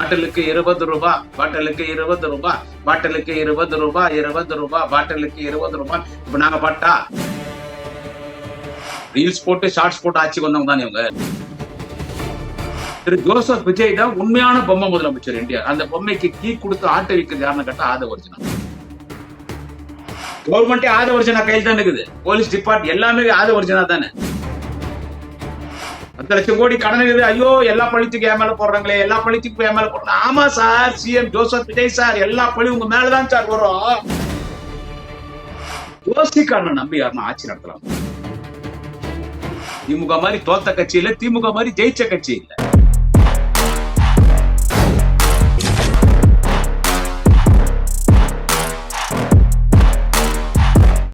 பாட்டிலுக்கு 20 ரூபாய், பாட்டிலுக்கு 20 ரூபாய், பாட்டிலுக்கு 20 ரூபாய், 20 ரூபாய், பாட்டிலுக்கு 20 ரூபாய். இப்ப நாங்க பாட்டா ரீல்ஸ் போட்டு ஷார்ட்ஸ் போட்டு ஆட்சி வந்தவங்க தான் இவங்க. திரு ஜோசப் விஜய் தான் உண்மையான பொம்மை முதலமைச்சர் இந்தியா. அந்த பொம்மைக்கு கீ கொடுத்து ஆட்டை வைக்கிறது யாருன்னு கேட்டா ஆதவர்ஜனா. கவர்மெண்டே ஆதவர்ஜனா கையில் தான் இருக்குது. போலீஸ் டிபார்ட்மெண்ட் எல்லாமே ஆதவர்ஜனா தானே. 10 லட்சம் கோடி கடன் இருக்குது. ஐயோ எல்லா பழித்துக்கு என் மேல போடுறாங்களே, எல்லா பழித்துக்கும் என் மேல போடுறாங்க. ஆமா sir, CM Joseph Vijay sir, எல்லா பழி உங்க மேலதான் சார் வரும். யோசிக்காரனை நம்பி யாருன்னா ஆட்சி நடத்தலாம். திமுக மாதிரி தோத்த கட்சி இல்ல, திமுக மாதிரி ஜெயிச்ச கட்சி இல்ல.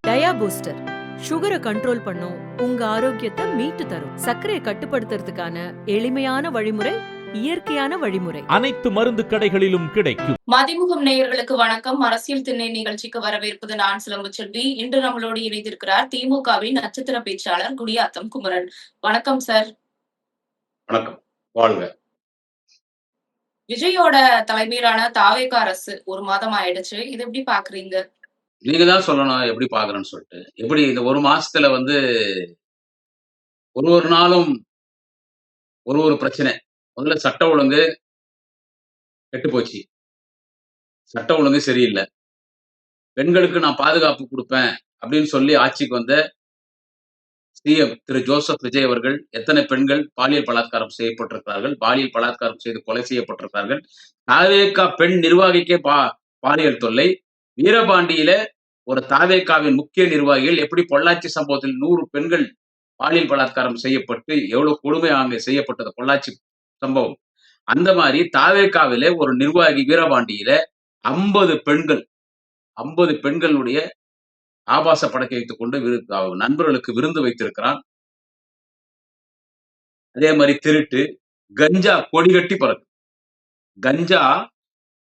டயா பூஸ்டர் சுகரை கண்ட்ரோல் பண்ணும், உங்க ஆரோக்கியத்தை மீட்டு தரும். சர்க்கரையை கட்டுப்படுத்துறதுக்கான எளிமையான வழிமுறை, இயற்கையான வழிமுறை. அனைத்து மருந்து கடைகளிலும் கிடைக்கும். மதிமுகம் நேயர்களுக்கு வணக்கம். அரசியல் திண்ணை நிகழ்ச்சிக்கு வரவேற்பது நான் சிலம்புச்செல்வி. இன்று நம்மளோடு இணைந்திருக்கிறார் திமுகவின் நட்சத்திர பேச்சாளர் குடியாத்தம் குமரன். வணக்கம் சார். வணக்கம், வாழ்க. விஜயோட தலைமையிலான தாவேக அரசு 1 மாதம் ஆயிடுச்சு. இது எப்படி பாக்குறீங்க? நீங்க தான் சொல்லணும் எப்படி பாக்குறேன்னு சொல்லிட்டு. எப்படி இந்த 1 மாசத்துல ஒரு நாளும் ஒரு பிரச்சனை. முதல்ல சட்ட ஒழுங்கு கெட்டு போச்சு. சட்ட ஒழுங்கு சரியில்லை. பெண்களுக்கு நான் பாதுகாப்பு கொடுப்பேன் அப்படின்னு சொல்லி ஆட்சிக்கு வந்த சிஎம் திரு ஜோசப் விஜய் அவர்கள் எத்தனை பெண்கள் பாலியல் பலாத்காரம் செய்யப்பட்டிருக்கிறார்கள், பாலியல் பலாத்காரம் செய்து கொலை செய்யப்பட்டிருக்கிறார்கள். தாவேகா பெண் நிர்வாகிக்கே பாலியல் தொல்லை. வீரபாண்டியில ஒரு தாவேகாவின் முக்கிய நிர்வாகிகள் எப்படி பொள்ளாச்சி சம்பவத்தில் 100 பெண்கள் பாலியல் பலாத்காரம் செய்யப்பட்டு எவ்வளவு கொடுமை அங்கே செய்யப்பட்டது பொள்ளாச்சி சம்பவம். அந்த மாதிரி தாவேகாவிலே ஒரு நிர்வாகி வீரபாண்டியில 50 பெண்களுடைய ஆபாச படக்கை வைத்துக் கொண்டு நண்பர்களுக்கு விருந்து வைத்திருக்கிறான். அதே மாதிரி திருட்டு, கஞ்சா கொடிகட்டி பறக்குது. கஞ்சா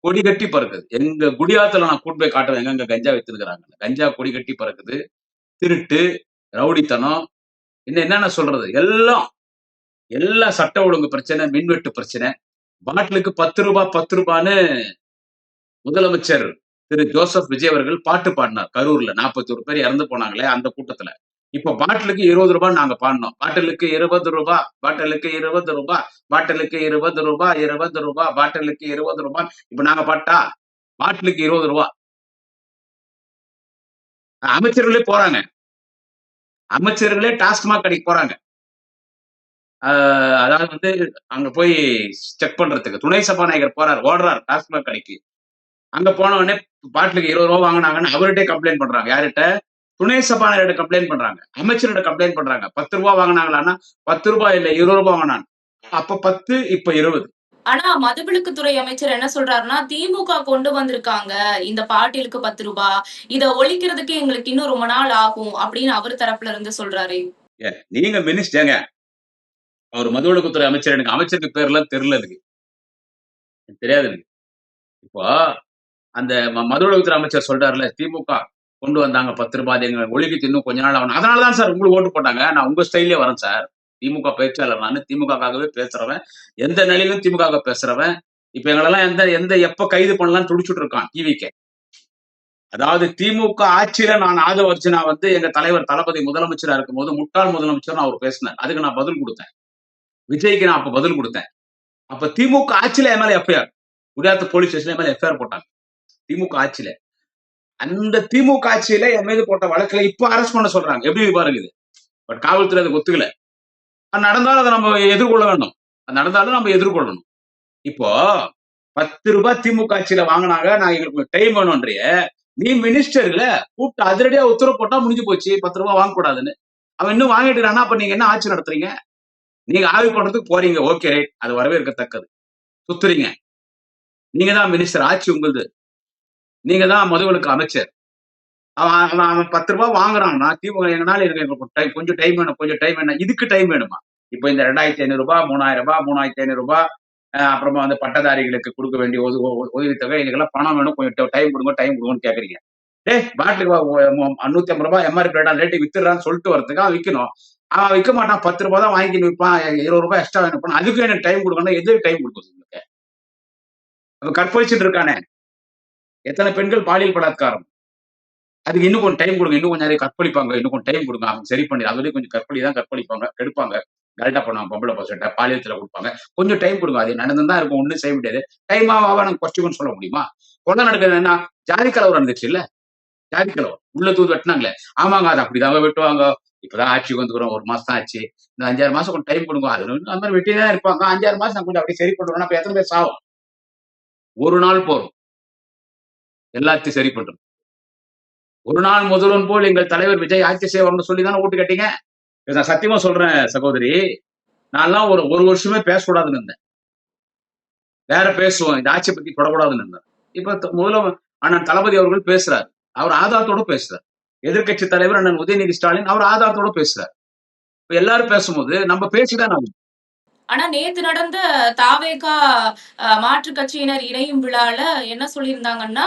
கொடிகட்டி பறக்குது. எங்க குடியாத்துல நான் கூட்டு போய் காட்டுவேன் எங்க கஞ்சா வைத்திருக்கிறாங்க. கஞ்சா கொடிகட்டி பறக்குது. திருட்டு, ரவுடித்தனம், என்னென்ன சொல்றது, எல்லா சட்ட ஒழுங்கு பிரச்சனை, மின்வெட்டு பிரச்சனை. பாட்டிலுக்கு 10 ரூபான்னு முதலமைச்சர் திரு ஜோசப் விஜய் அவர்கள் பாட்டு பாடினார். கரூர்ல 41 பேர் இறந்து போனாங்களே அந்த கூட்டத்துல. இப்ப பாட்டிலுக்கு 20 ரூபாய் நாங்க பாடினோம். பாட்டிலுக்கு 20 ரூபாய், பாட்டிலுக்கு 20 ரூபாய், பாட்டிலுக்கு 20 ரூபாய், 20 ரூபாய், பாட்டிலுக்கு 20 ரூபாய். இப்ப நாங்க பாட்டா பாட்டிலுக்கு 20 ரூபாய். அமைச்சர்களே போறாங்க. அமைச்சர்களே டாஸ்மாக் கடைக்கு போறாங்க. அதாவது அங்க போய் செக் பண்றதுக்கு துணை சபாநாயகர் போறாரு, ஓடுறாரு டாஸ்மாக் கடைக்கு. அங்க போன உடனே பாட்டிலுக்கு 20 ரூபாய் வாங்கினாங்கன்னு அவர்கிட்ட கம்ப்ளைண்ட் பண்றாங்க. யார்கிட்ட? துணை சபாநாயகர்கிட்ட கம்ப்ளைண்ட் பண்றாங்க, அமைச்சர்கிட்ட கம்ப்ளைண்ட் பண்றாங்க. 10 ரூபாய் வாங்கினாங்களான்னா 10 ரூபாய் இல்ல 20 ரூபாய் வாங்கினாங்க. அப்ப 10, இப்ப 20. ஆனா மதுவிலக்குத்துறை அமைச்சர் என்ன சொல்றாருன்னா, திமுக கொண்டு வந்திருக்காங்க இந்த பாட்டிலுக்கு 10 ரூபாய், இத ஒழிக்கிறதுக்கு எங்களுக்கு இன்னும் ரொம்ப நாள் ஆகும் அப்படின்னு அவர் தரப்புல இருந்து சொல்றாரு. நீங்க மினிஸ்டர்ங்க, அவர் மதுவிலக்குத்துறை அமைச்சர். எனக்கு அமைச்சருக்கு பேர்லாம் தெரியல, எனக்கு தெரியாது. எனக்கு இப்போ அந்த மதுவிலக்குத்துறை அமைச்சர் சொல்றாருல, திமுக கொண்டு வந்தாங்க 10 ரூபாய், எங்க ஒழிக்கு இன்னும் கொஞ்ச நாள் ஆகணும். அதனாலதான் சார் உங்களுக்கு ஓட்டு போட்டாங்க. நான் உங்க ஸ்டைலே வரேன் சார். திமுக பேச்சாளர் நான், திமுகவே பேசுறவன், எந்த நிலையிலும் திமுக பேசுறவன். இப்ப எங்களெல்லாம் எப்ப கைது பண்ணலாம் துடிச்சுட்டு இருக்கான் டிவிக்கு. அதாவது திமுக ஆட்சியில நான் ஆதவர்ஜனா எங்க தலைவர் தளபதி முதலமைச்சரா இருக்கும் போது முட்டாள் முதலமைச்சர் அவர் பேசினார். அதுக்கு நான் பதில் கொடுத்தேன். விஜய்க்கு நான் அப்ப பதில் கொடுத்தேன். அப்ப திமுக ஆட்சியில என் மேல எஃப்ஐஆர், குடியாத்த போலீஸ் ஸ்டேஷன்ல என் மேல எஃப்ஐஆர் போட்டாங்க. திமுக ஆட்சியில, அந்த திமுக ஆட்சியில என் மீது போட்ட வழக்குல இப்ப அரெஸ்ட் பண்ண சொல்றாங்க. எப்படி பாருங்க இது. பட் காவல்துறை அதுக்கு ஒத்துக்கல. நடந்தாலும் அதை நம்ம எதிர்கொள்ள வேண்டும். நடந்தாலும் நம்ம எதிர்கொள்ளணும். இப்போ 10 ரூபாய் திமுக ஆட்சியில வாங்கினாங்க, நான் எங்களுக்கு டைம் வேணும்ன்றிய. நீ மினிஸ்டர் இல்ல, கூப்பிட்டு அதிரடியா உத்தரவு போட்டா முடிஞ்சு போச்சு. 10 ரூபாய் வாங்கக்கூடாதுன்னு. அவன் இன்னும் வாங்கிட்டு இருக்கானா, அப்ப நீங்க என்ன ஆட்சி நடத்துறீங்க? நீங்க ஆய்வு பண்றதுக்கு போறீங்க, ஓகே ரைட், அது வரவேற்கத்தக்கது. சுத்துறீங்க, நீங்க தான் மினிஸ்டர், ஆட்சி உங்களுது, நீங்க தான் மதுவிலக்கு அமைச்சர். அவன் 10 ரூபாய் வாங்குறான்னா திமுக எங்கனால எனக்கு கொஞ்சம் டைம் வேணும். இதுக்கு டைம் வேணுமா? இப்ப இந்த 2500 ரூபாய், 3000 ரூபாய், 3500 ரூபாய், அப்புறமா பட்டதாரிகளுக்கு கொடுக்க வேண்டிய உதவித்தொகை, இதுக்கெல்லாம் பணம் வேணும், கொஞ்சம் டைம் கொடுங்கன்னு கேக்குறீங்க. பாட்டிலுக்கு 150 ரூபாய் எம்ஆர்பி ரேட்டு வித்துறான்னு சொல்லிட்டு வரதுக்கு அவன் விற்கணும். அவன் விற்க மாட்டான். 10 ரூபாய் தான் வாங்கி விற்பான். 20 ரூபாய் எக்ஸ்ட்ரா வேணும். அதுக்கு எனக்கு டைம் கொடுக்கணும். எதுக்கு டைம் கொடுக்குறது உங்களுக்கு? அவன் கற்பழிச்சுட்டு இருக்கானே, எத்தனை பெண்கள் பாலியல் பலாத்காரம். அதுக்கு இன்னும் கொஞ்சம் டைம் கொடுங்க. இன்னும் கொஞ்சம் நிறைய கற்பழிப்பாங்க. இன்னும் கொஞ்சம் டைம் கொடுங்க. அவங்க சரி பண்ணி அதுலயும் கொஞ்சம் தான் கற்பழிப்பாங்க, கெடுப்பாங்க. கரெக்ட்டா பண்ணுவாங்க பொம்பள பசங்கட்ட. பாலியல்த்துல குடுப்பாங்க. கொஞ்சம் டைம் கொடுங்க. அது நடந்துன்னு தான் இருக்கும். ஒண்ணும் செய்ய முடியாது. டைம் ஆவ ஆவ நாங்க குறைச்சுக்குவோம்னு சொல்ல முடியுமா? கொலை நடக்குது என்ன? ஜாதி கலவரம் நடந்துச்சுல்ல. ஜாதி கலவரம். உள்ள தூக்கி வெட்டுனாங்களே. ஆமாங்க. அது அப்படிதாங்க வெட்டுவாங்க. இப்பதான் ஆட்சிக்கு வந்துக்கிறோம். 1 மாசம் தான் ஆச்சு. இந்த 5, 6 மாசம் கொஞ்சம் டைம் கொடுங்க. அது அந்த மாரி வெட்டியே தான் இருப்பாங்க. 5, 6 மாசம் நான் கொஞ்சம் அப்படியே சரி பண்ணுவேன்னா, அப்ப எத்தன பேர் சாவோம்? ஒரு நாள் போதும். எல்லாத்தையும் சரி பண்றது. ஒரு நாள் முதல்வன் போல் எங்கள் தலைவர் விஜய் ஆட்சி செய்வார்னு சொல்லி தானே ஓட்டு கேட்டீங்க. இத நான் சத்தியமா சொல்றேன் சகோதரி. நான்லாம் ஒரு வருஷமே பேசக்கூடாதுன்னு இருந்தேன். வேற பேசுவோம். இந்த ஆட்சிய பத்தி தொடக்கூடாதுன்னு இருந்தேன். இப்ப அண்ணன் தளபதி அவர்கள் பேசுறார். அவர் ஆதாரத்தோட பேசுறார். எதிர்க்கட்சி தலைவர் அண்ணன் உதயநிதி ஸ்டாலின் அவர் ஆதாரத்தோட பேசுறார். இப்ப எல்லாரும் பேசும்போது நம்ம பேசிதான் ஆகணும். ஆனா நேத்து நடந்த தாவேகா மாற்றுக் கட்சியினர் இணையும் விழால என்ன சொல்லியிருந்தாங்கன்னா,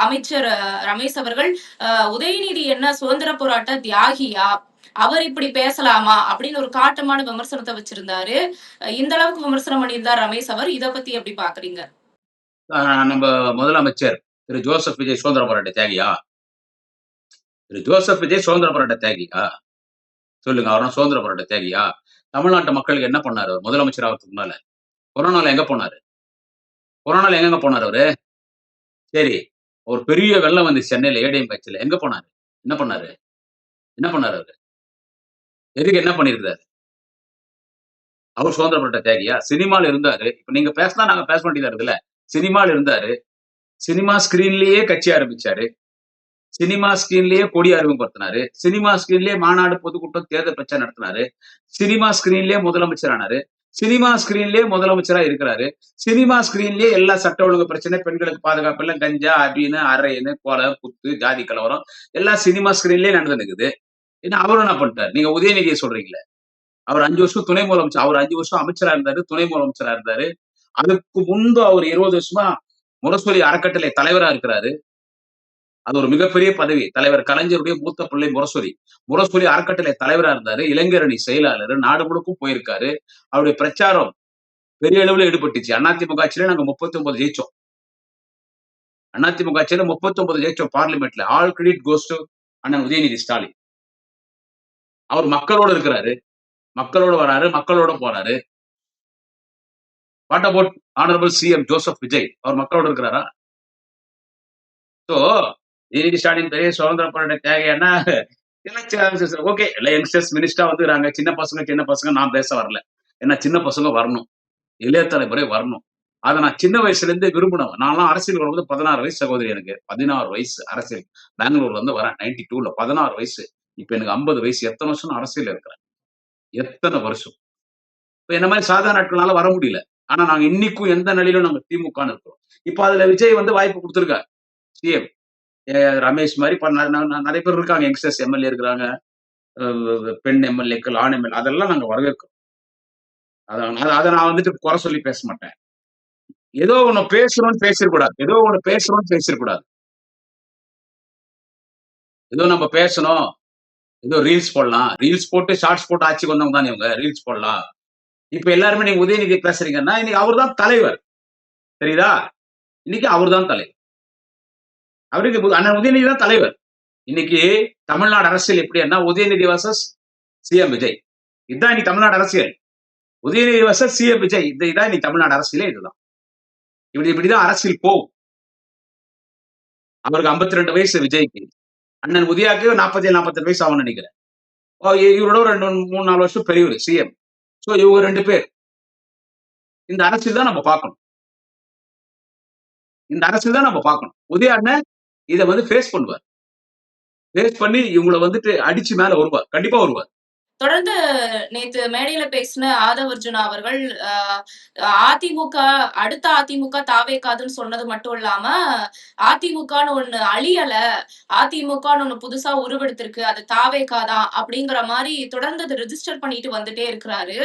அமைச்சர் ரமேஷ் அவர்கள், உதயநிதி என்ன சுதந்திர போராட்ட தியாகியா? அவர் இப்படி பேசலாமா? அப்படின்னு ஒரு காட்டமான விமர்சனத்த வச்சிருந்தாரு. இந்த அளவுக்கு விமர்சனம் பண்ணியிருந்தார் ரமேஷ் அவர். இத பத்தி எப்படி பார்க்குறீங்க? நம்ம முதலமைச்சர் திரு ஜோசப் விஜய் சுதந்திர போராட்ட தியாகியா? திரு ஜோசப் விஜய் சுதந்திர போராட்ட தியாகியா? சொல்லுங்க. அவர்லாம் சுதந்திர போராட்ட தியாகியா? தமிழ்நாட்டு மக்களுக்கு என்ன பண்ணாரு அவர் முதலமைச்சர் ஆவறதுக்கு முன்னால? கொரோனால எங்க போனாரு? கொரோனால எங்கெங்க போனாரு அவரு? சரி. ஒரு பெரிய வெள்ளம் வந்துச்சு சென்னையில ஏடிஎம் கட்சியில. எங்க போனாரு? என்ன பண்ணாரு? என்ன பண்ணாரு அவரு? எதுக்கு என்ன பண்ணியிருக்காரு? அவர் சுதந்திர போராட்ட தியாகியா? சினிமால இருந்தாரு. இப்ப நீங்க பேசினா நாங்க பேச வேண்டியதா இருக்குல்ல. சினிமால இருந்தாரு. சினிமா ஸ்கிரீன்லயே கட்சி ஆரம்பிச்சாரு. சினிமா ஸ்கிரீன்லயே கொடி அறிமுகப்படுத்தினாரு. சினிமா ஸ்கிரீன்லயே மாநாடு, பொதுக்கூட்டம், தேர்தல் பிரச்சாரம் நடத்தினாரு. சினிமா ஸ்கிரீன்லயே முதலமைச்சர் ஆனாரு. சினிமா ஸ்கிரீன்லயே முதலமைச்சரா இருக்கிறாரு. சினிமா ஸ்கிரீன்லயே எல்லா சட்ட ஒழுங்கு பிரச்சனை, பெண்களுக்கு பாதுகாப்பு இல்ல, கஞ்சா, அபீனு, அரையனு, கொலை, குத்து, ஜாதி கலவரம் எல்லாம் சினிமா ஸ்கிரீன்லயே நடந்து நிக்குது. ஏன்னா அவரும் என்ன பண்ணிட்டாரு? நீங்க உதயநிதியை சொல்றீங்களே. அவர் 5 வருஷம் துணை முதலமைச்சர். அவர் 5 வருஷம் அமைச்சரா இருந்தாரு. துணை முதலமைச்சரா இருந்தாரு. அதுக்கு முன்பு அவர் 20 வருஷமா முரசொலி அறக்கட்டளை தலைவரா இருக்கிறாரு. அது ஒரு மிகப்பெரிய பதவி. தலைவர் கலைஞருடைய மூத்த பிள்ளை முரசொலி. முரசொலி அறக்கட்டளை தலைவரா இருந்தாரு. இளைஞரணி செயலாளர். நாடு முழுக்கும் போயிருக்காரு. அவருடைய பிரச்சாரம் பெரிய அளவுல ஈடுபட்டுச்சு. அதிமுக ஆட்சியில நாங்க 39 ஜெயிச்சோம். அதிமுக ஆட்சியில 39 ஜெயிச்சோம் பார்லிமெண்ட்ல. ஆல் கிரெடிட் கோஸ் டூ அண்ணன் உதயநிதி ஸ்டாலின். அவர் மக்களோட இருக்கிறாரு. மக்களோட வராரு. மக்களோட போறாரு. What about honourable CM Joseph Vijay? அவர் மக்களோட இருக்கிறாரா? சோ உதயநிதி ஸ்டாலின் பெரிய சுதந்திர போராட்ட தியாகியானா ஓகே. எல்லா யங்ஸ்டர்ஸ் மினிஸ்டரா வந்துறாங்க. சின்ன பசங்க நான் பேச வரல. ஏன்னா சின்ன பசங்க வரணும். இளைய தலைமுறை வரணும். அத நான் சின்ன வயசுல இருந்து விரும்பினவன். நான்லாம் அரசியல் வரும்போது 16 வயசு சகோதரி எனக்கு. 16 வயசு அரசியல். பெங்களூர்ல இருந்து வரேன் 92ல 16 வயசு. இப்ப எனக்கு 50 வயசு. எத்தன வருஷம் நான் அரசியல்ல இருக்கிறேன். எத்தன வருஷம். இப்ப என்ன மாரி சாதாரண ஆட்கள்னால வர முடியல. ஆனா நாங்க இன்னிக்கும் எந்த நிலையிலும் நாங்க திமுகன்னு இருக்கிறோம். இப்ப அதுல விஜய் வந்து வாய்ப்பு குடுத்திருக்காரு. சிஎம். ரமேஷ் மாரி நெறைய பேர் இருக்காங்க. யங்ஸ்டர்ஸ் எம்எல்ஏ இருக்கிறாங்க. பெண் எம்எல்ஏக்கள், ஆண் எம்எல்ஏ அதெல்லாம் நாங்க வரவேற்கிறோம். அத நான் வந்துட்டு குறை சொல்லி பேச மாட்டேன். ஏதோ ஒண்ணு பேசணும்னு பேசிறக்கூடாது. ஏதோ நம்ம பேசணும். ஏதோ ரீல்ஸ் போடலாம். ரீல்ஸ் போட்டு ஷார்ட்ஸ் போட்டு ஆட்சிக்கு வந்தவங்க தானே இவங்க. ரீல்ஸ் போடலாம். இப்ப எல்லாருமே நீங்க உதயநிதி பேசுறீங்கன்னா, இன்னைக்கு அவர் தான் தலைவர். தெரியுதா? இன்னைக்கு அவர் தான் தலைவர். அவருக்கு அண்ணன் உதயநிதி தான் தலைவர். இன்னைக்கு தமிழ்நாடு அரசியல் எப்படின்னா உதயநிதி வர்சஸ் சிஎம் விஜய். இதுதான் இன்னைக்கு தமிழ்நாடு அரசியல். Udhayanidhi versus CM Vijay. இதுதான் இன்னைக்கு தமிழ்நாடு அரசியலே இதுதான். இப்படிதான் அரசியல் போகும். அவருக்கு 52 வயசு விஜய்க்கு. அண்ணன் உதயாக்கு 47, 48 வயசு ஆகும்னு நினைக்கிறேன். இவரோட 2, 3, 4 வருஷம் பெரியவர் சிஎம். சோ இவங்க 2 பேர். இந்த அரசியல் தான் நம்ம பார்க்கணும். உதயா அண்ணன் இத வந்து ஃபேஸ் பண்ணுவார். ஃபேஸ் பண்ணி இவங்கள வந்துட்டு அடிச்சு மேல வருவார். கண்டிப்பா வருவார். தொடர்ந்து நேத்து மேடையில பேசின ஆதவ் அர்ஜுனா அவர்கள் அடுத்த அதிமுக தாவேக்காதுன்னு சொன்னது மட்டும் இல்லாம அதிமுகன்னு ஒண்ணு அழியல, அதிமுகன்னு ஒண்ணு புதுசா உருவெடுத்திருக்கு, அது தாவேக்கா தான் அப்படிங்கிற மாதிரி தொடர்ந்து அதை ரெஜிஸ்டர் பண்ணிட்டு வந்துட்டே இருக்கிறாரு.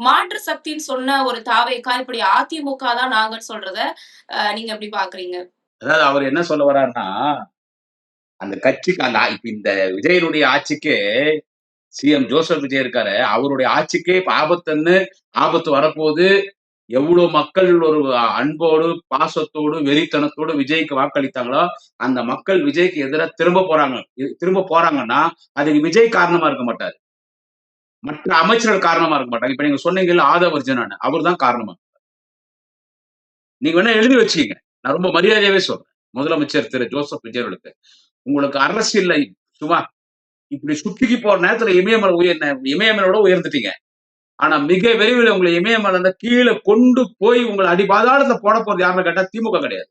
மாற்று சக்தின்னு சொன்ன ஒரு தாவேக்கா இப்படி அதிமுக தான் நாங்கன்னு சொல்றத நீங்க எப்படி பாக்குறீங்க? அதாவது அவர் என்ன சொல்ல வர்றாருன்னா, அந்த கட்சிக்கு இப்ப இந்த விஜயனுடைய ஆட்சிக்கு சிஎம் ஜோசப் விஜய் இருக்காரு. அவருடைய ஆட்சிக்கே இப்ப ஆபத்து வரப்போகுது. எவ்வளவு மக்கள் ஒரு அன்போடு, பாசத்தோடு, வெறித்தனத்தோடு விஜய்க்கு வாக்களித்தாங்களோ, அந்த மக்கள் விஜய்க்கு எதிரா திரும்ப போறாங்கன்னா, அதுக்கு விஜய் காரணமா இருக்க மாட்டாரு. மற்ற அமைச்சர்கள் காரணமா இருக்க மாட்டாங்க. இப்ப நீங்க சொன்னீங்கல்ல ஆதவ அர்ஜுனான்னு, அவர்தான் காரணமா. நீங்க வேணா எழுதி வச்சுக்கங்க. நான் ரொம்ப மரியாதையாவே சொல்றேன். முதலமைச்சர் திரு ஜோசப் விஜய் அவர்களுக்கு. உங்களுக்கு அரசியல்ல சும்மா இப்படி சுத்திக்கு போற நேரத்துல இமயமலையோட உயர்ந்துட்டீங்க. ஆனா மிக விரைவில் உங்களை இமயமலை கீழே கொண்டு போய் உங்களை அடிபாதாளத்துல போட போறது யாருன்னு கேட்டா திமுக கிடையாது.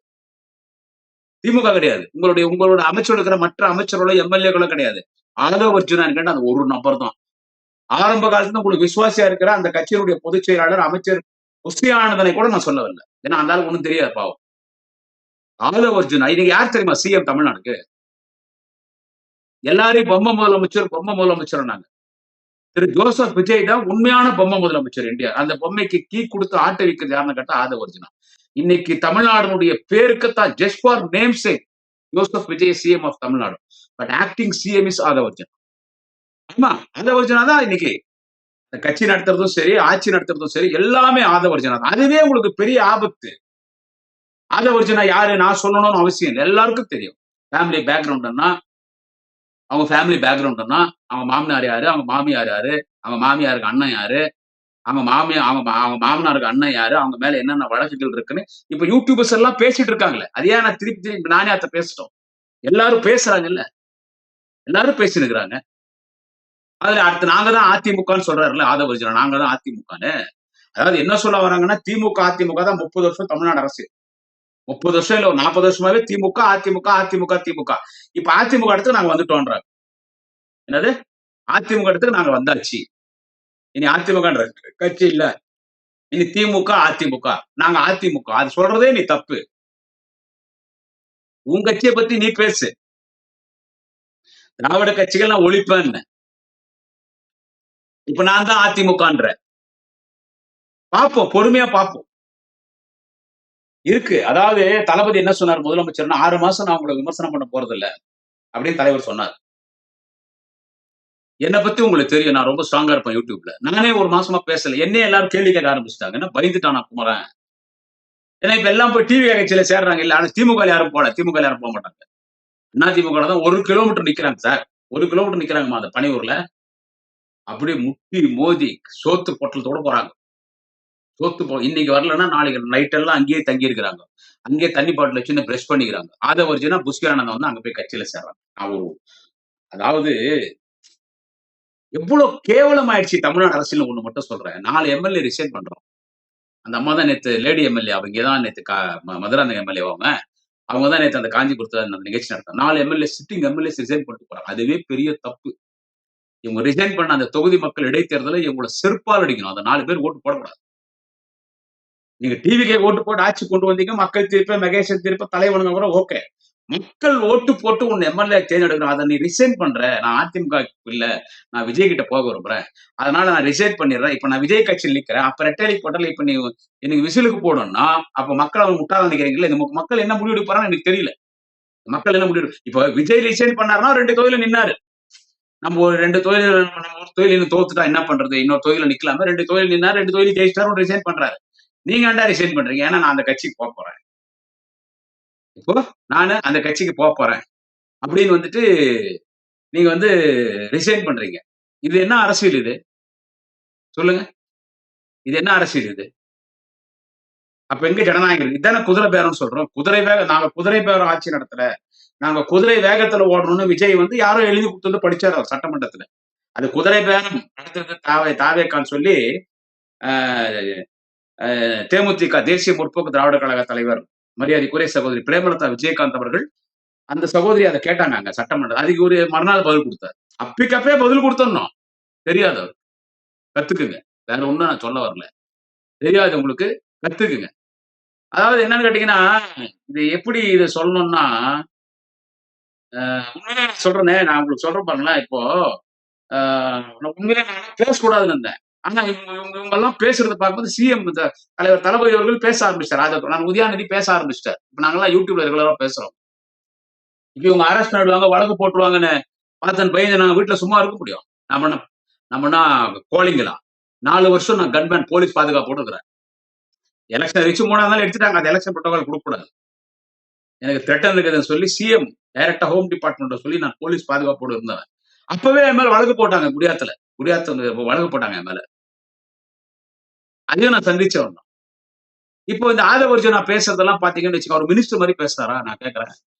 திமுக கிடையாது. உங்களோட அமைச்சர் இருக்கிற மற்ற அமைச்சர்களோ எம்எல்ஏக்களோ கிடையாது. ஆதவ அர்ஜுனான்னு கேட்டா அந்த ஒரு நபர் தான். ஆரம்ப காலத்துல உங்களுக்கு விசுவாசியா இருக்கிற அந்த கட்சியினுடைய பொதுச் செயலாளர் அமைச்சர் புஷ்டியானந்தனை கூட நான் சொல்லவில்லை. ஏன்னா அந்த ஆளுக்கு ஒண்ணும் தெரியாது பாவம். ஆதவ அர்ஜுனா இன்னைக்கு யார் தெரியுமா சிஎம் தமிழ்நாடுக்கு? எல்லாரையும் பொம்மை முதலமைச்சர் நாங்க. திரு ஜோசப் விஜய் தான் உண்மையான பொம்மை முதலமைச்சர் இந்தியா. அந்த பொம்மைக்கு கீ கொடுத்து ஆட்ட வைக்கிறது யாருன்னு கேட்டா ஆதவ அர்ஜுனா. இன்னைக்கு தமிழ்நாடுடைய பேருக்குத்தான் just for namesake Joseph Vijay CM of Tamil Nadu. But acting CM is Aadhav Arjuna. ஆமா ஆதவ அர்ஜுனா தான் இன்னைக்கு கட்சி நடத்துறதும் சரி, ஆட்சி நடத்துறதும் சரி, எல்லாமே ஆதவ அர்ஜுனா தான். அதுவே உங்களுக்கு பெரிய ஆபத்து. ஆதவ அர்ஜுனா யாரு நான் சொல்லணும்னு அவசியம் இல்லை. எல்லாருக்கும் தெரியும். ஃபேமிலி பேக்ரவுண்ட்னா அவங்க ஃபேமிலி பேக்ரவுண்ட்னா அவங்க மாமனார் யாரு, அவங்க மாமியார் யாரு, அவங்க மாமியாருக்கு அண்ணன் யாரு, அவங்க மாமனாருக்கு அண்ணன் யாரு, அவங்க மேல என்னென்ன வழக்குகள் இருக்குன்னு இப்ப யூடியூபர்ஸ் எல்லாம் பேசிட்டு இருக்காங்களே. அது ஏன் நான் திருப்பி நானே அத பேசிட்டோம். எல்லாரும் பேசுறாங்கல்ல, எல்லாரும் பேசினுக்கிறாங்க. அதுல அடுத்து நாங்க தான் அதிமுகன்னு சொல்றாருல்ல ஆதவ அர்ஜுனா, நாங்க தான் அதிமுகன்னு. அதாவது என்ன சொல்ல வராங்கன்னா, திமுக அதிமுக தான் 30 வருஷம் தமிழ்நாடு அரசு. 30 வருஷம் இல்ல 40 வருஷமாவே திமுக அதிமுக அதிமுக திமுக. இப்ப அதிமுக இடத்துக்கு நாங்க வந்துட்டோம்ன்றாங்க. என்னது? அதிமுக இடத்துக்கு நாங்க வந்தாச்சு. இனி அதிமுகன்ற கட்சி இல்ல. இனி திமுக அதிமுக. நாங்க அதிமுக. அது சொல்றதே நீ தப்பு. உன் கட்சியை பத்தி நீ பேசு. திராவிட கட்சிகள் நான் ஒழிப்பேன்னு. இப்ப நான் தான் அதிமுகன்ற. பாப்போம், பொறுமையா பாப்போம். இருக்கு. அதாவது தளபதி என்ன சொன்னார் முதலமைச்சர்னா 6 மாசம் நான் உங்களை விமர்சனம் பண்ண போறது இல்ல அப்படின்னு தலைவர் சொன்னார். என்னை பத்தி உங்களுக்கு தெரியும், நான் ரொம்ப ஸ்ட்ராங்கா இருப்பேன் யூடியூப்ல. நானே ஒரு மாசமா பேசல. என்னையே எல்லாரும் கேள்வி கேட்க ஆரம்பிச்சிட்டாங்க. என்ன பயந்துட்டானா குமரன்? ஏன்னா இப்ப எல்லாம் போய் டிவி கட்சியில சேர்றாங்க இல்ல. ஆனா திமுக யாரும் போக மாட்டாங்க. அண்ணா திமுக தான் 1 கிலோமீட்டர் நிக்கிறாங்க சார். 1 கிலோமீட்டர் நிக்கிறாங்கம்மா அந்த பனையூர்ல. அப்படியே முட்டி மோதி சோத்து பொட்டலத்தோட போறாங்க. இன்னைக்கு வரலன்னா நாளைக்கு நைட் எல்லாம் அங்கேயே தங்கி இருக்கிறாங்க. அங்கேயே தண்ணி பாட்டில் வச்சு பிரஷ் பண்ணிக்கிறாங்க. ஆதவ அர்ஜுனா புஷ்கரானந்தம் வந்து அங்க போய் கட்சியில சேர்றாங்க. அதாவது எவ்வளவு கேவலம் ஆயிடுச்சு தமிழ்நாடு அரசியல். ஒண்ணு மட்டும் சொல்றேன், 4 எம்எல்ஏ ரிசைன் பண்றோம். அந்த அம்மா தான் நேத்து லேடி எம்எல்ஏ, அவங்க தான் நேத்து மதுராந்தகம் எம்எல்ஏ அவங்க தான் நேத்து அந்த காஞ்சிபுரத்துல அந்த நிகழ்ச்சி நடத்தாங்க. 4 எம்எல்ஏ சிட்டிங் எம்எல்ஏ ரிசைன் பண்ணிட்டு போறாங்க. அதுவே பெரிய தப்பு. இவங்க ரிசைன் பண்ண அந்த தொகுதி மக்கள் இடைத்தேர்தலை இவங்களை செருப்பால் அடிக்கணும். அந்த 4 பேர் ஓட்டு போடக்கூடாது. நீங்க டிவிக்கே ஓட்டு போட்டு ஆட்சி கொண்டு வந்தீங்க, மக்கள் தீர்ப்பு மகேசன் தீர்ப்பு தலைவனுங்க கூட ஓகே. மக்கள் ஓட்டு போட்டு உன் எம்எல்ஏ தேர்ந்தெடுக்கணும். அதை நீ ரிசைன் பண்ற. நான் அதிமுக இல்ல, நான் விஜய் கிட்ட போக விரும்புறேன், அதனால நான் ரிசைன் பண்ணிடுறேன். இப்ப நான் விஜய் கட்சியில் நிக்கிறேன். அப்ப ரெட்டேலி போட்டால இப்ப நீ எனக்கு விசிலுக்கு போடணும்னா அப்ப மக்கள் அவங்க முட்டாள நினைக்கிறீங்களா? இந்த மக்கள் என்ன முடிவு எடுப்பாரான்னு எனக்கு தெரியல. மக்கள் என்ன முடிவு இப்ப விஜய் ரிசைன் பண்ணாருன்னா 2 தொகுதியில நின்னாரு. நம்ம ஒரு 2 தொகுதியில நம்ம ஒரு தொகுதியில தோத்துட்டா என்ன பண்றது? இன்னொரு தொகுதியில நிக்கலாம. 2 தொகுதியில் நின்னாரு, 2 தொகுதியில் ஜெயிச்சிட்டாரு, ரிசைன் பண்றாரு. நீங்க ஏன்டா ரிசைன் பண்றீங்க? ஏன்னா நான் அந்த கட்சிக்கு போக போறேன். இப்போ நானு அந்த கட்சிக்கு போக போறேன் அப்படின்னு வந்துட்டு நீங்க வந்து ரிசைன் பண்றீங்க. இது என்ன அரசியல் இது? சொல்லுங்க. இது என்ன அரசியல் இது? அப்ப எங்க ஜனநாயகம்? இதான குதிரை பேரம் சொல்றோம். நாங்க குதிரை பேரம் ஆட்சி நடத்தல, நாங்க குதிரை வேகத்துல ஓடணும்னு விஜய் வந்து யாரோ எழுதி கொடுத்து படிச்சாரு அவர் சட்டமன்றத்துல. அது குதிரை பேரம் நடத்துறது தாவேக்கான்னு சொல்லி தேமுதிக தேசிய முற்போக்கு திராவிட கழக தலைவர் மரியாதைக்குரிய சகோதரி பிரேமலதா விஜயகாந்த் அவர்கள் அந்த சகோதரி அதை கேட்டாங்க அங்க சட்டமன்றம். அதுக்கு ஒரு மறுநாள் பதில் கொடுத்தாரு. அப்பிக்கப்பே பதில் கொடுத்தோம். தெரியாது அவர். கத்துக்குங்க. வேற ஒண்ணும் நான் சொல்ல வரல. தெரியாது உங்களுக்கு, கத்துக்குங்க. அதாவது என்னன்னு கேட்டீங்கன்னா, இது எப்படி இதை சொல்லணும்னா உண்மையிலே நான் சொல்றேனே, நான் உங்களுக்கு சொல்றேன் பாருங்களேன். இப்போ உண்மையிலே நான் பேசக்கூடாதுன்னு இருந்தேன். ஆனா இவங்க எல்லாம் பேசுறத பார்க்கும்போது சிஎம் தலைவர் தளபதி அவர்கள் பேச ஆரம்பிச்சிட்டார். நான் உதயாநிதி பேச ஆரம்பிச்சிட்டார். இப்ப நாங்கெல்லாம் யூடியூப்ல ரெகுலரா பேசுறோம். இப்ப இவங்க அரெஸ்ட் பண்ணிடுவாங்க, வழக்கு போட்டுருவாங்கன்னு பார்த்தன் பயந்து நாங்க வீட்டுல சும்மா இருக்க முடியும்? நம்மனா கோழிங்களா? 4 வருஷம் நான் கன்மேன் போலீஸ் பாதுகாப்போடு இருக்கிறேன். எலெக்ஷன் வச்சு 3ஆவது நாள் எடுத்துட்டாங்க. அந்த எலெக்ஷன் புரோட்டோகால் கொடுக்கக்கூடாது. எனக்கு த்ரெட்டன் இருக்குதுன்னு சொல்லி சிஎம் டைரக்டா ஹோம் டிபார்ட்மெண்ட் சொல்லி நான் போலீஸ் பாதுகாப்போடு இருந்தேன். அப்பவே என் மேல வழக்கு போட்டாங்க குடியாத்துல வழக்கு போட்டாங்க என் மேல. அதையும் நான் சந்திச்சவன் தான். இப்போ இந்த ஆதவர்ஜுனா பேசுறதெல்லாம் பாத்தீங்கன்னு வச்சுக்கோங்க, அவர் மினிஸ்டர் மாதிரி பேசுறாரா? நான் கேட்கறேன்.